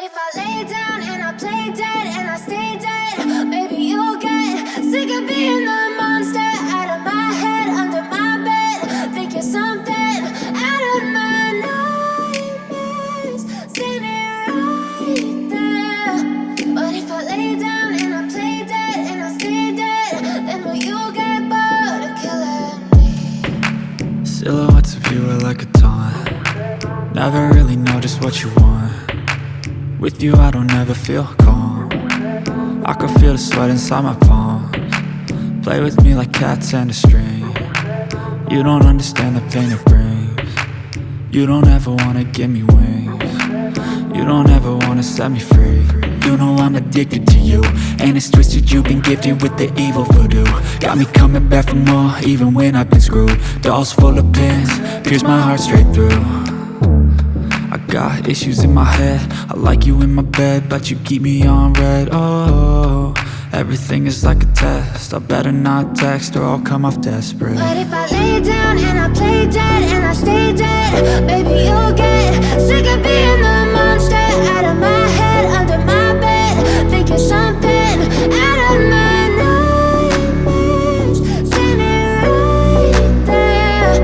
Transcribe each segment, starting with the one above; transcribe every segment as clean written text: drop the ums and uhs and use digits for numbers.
if I lay down and I play dead and I stay dead, maybe you'll get sick of being the monster out of my head, under my bed. Think you're something out of my nightmares, standing right there. But if I lay down and I play dead and I stay dead, then will you get bored of killing me? Silhouettes of you are like a taunt. Never really know just what you want. With you I don't ever feel calm. I can feel the sweat inside my palms. Play with me like cats and a string. You don't understand the pain it brings. You don't ever wanna give me wings. You don't ever wanna set me free. You know I'm addicted to you, and it's twisted, you've been gifted with the evil voodoo. Got me coming back for more, even when I've been screwed. Dolls full of pins, pierce my heart straight through. I got issues in my head, I like you in my bed, but you keep me on red. Oh, everything is like a test. I better not text or I'll come off desperate. But if I lay down and I play dead and I stay dead, baby you'll get sick of being the monster out of my head, under my bed. Think you're something out of my nightmares, standing right there.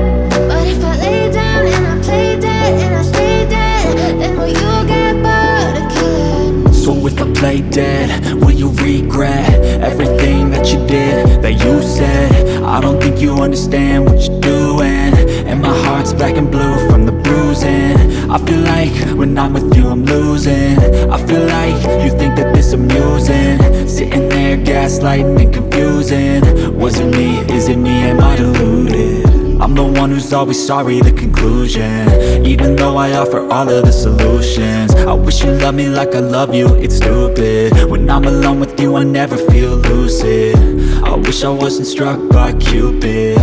But if I lay down and I play dead and I stay dead, then will you get bored of killing me? So if I play dead, will you regret everything that you did, that you said? I don't think you understand what you're doing, and my heart's black and blue from the bruising. I feel like when I'm with you I'm losing. I feel like you think that this amusing, sitting there gaslighting and confusing. Was it me? Is it me? Am I deluded? I'm the one who's always sorry, the conclusion, even though I offer all of the solutions. I wish you loved me like I love you, it's stupid. When I'm alone with you I never feel lucid. I wish I wasn't struck by Cupid.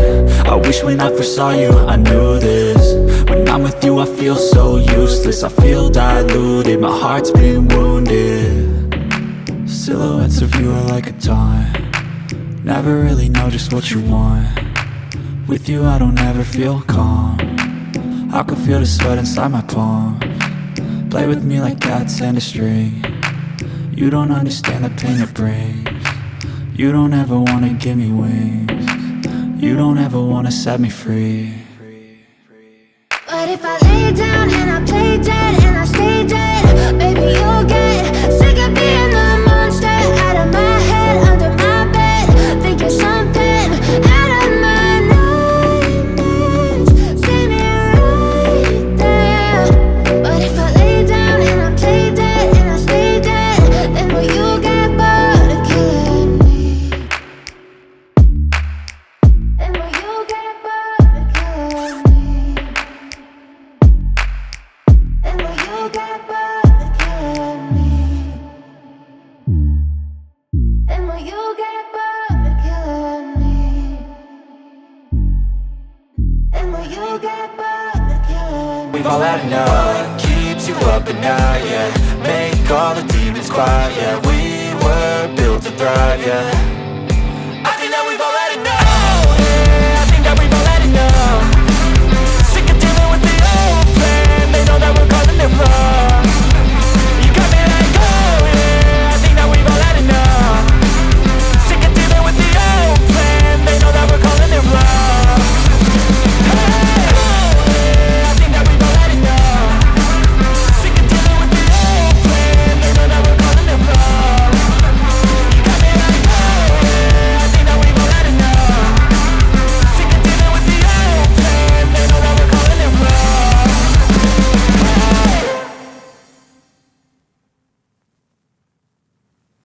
I wish when I first saw you I knew this. When I'm with you I feel so useless, I feel diluted, my heart's been wounded. Silhouettes of you are like a taunt. Never really know just what you want. With you I don't ever feel calm. I can feel the sweat inside my palms. Play with me like cats and a string. You don't understand the pain it brings. You don't ever wanna give me wings. You don't ever wanna set me free. But if I lay down and I play dead and I stay dead, baby you'll get sick of being the monster out of my head, under my bed. Think you're something out of my nightmares, standing right there. But if I lay down and I play dead and I stay dead, then will you get bored of killing me? Then will you get bored of killing me? And will you get bored of killing me? And will you get bored of killing me? And will you get bored of killing me? We've all had enough. What keeps you up at night, yeah? Make all the demons quiet, yeah. We were built to thrive, yeah. I think that we've all had enough. Yeah, I think that we've all had enough. Sick of dealing with the old plan. They know that we're calling it wrong.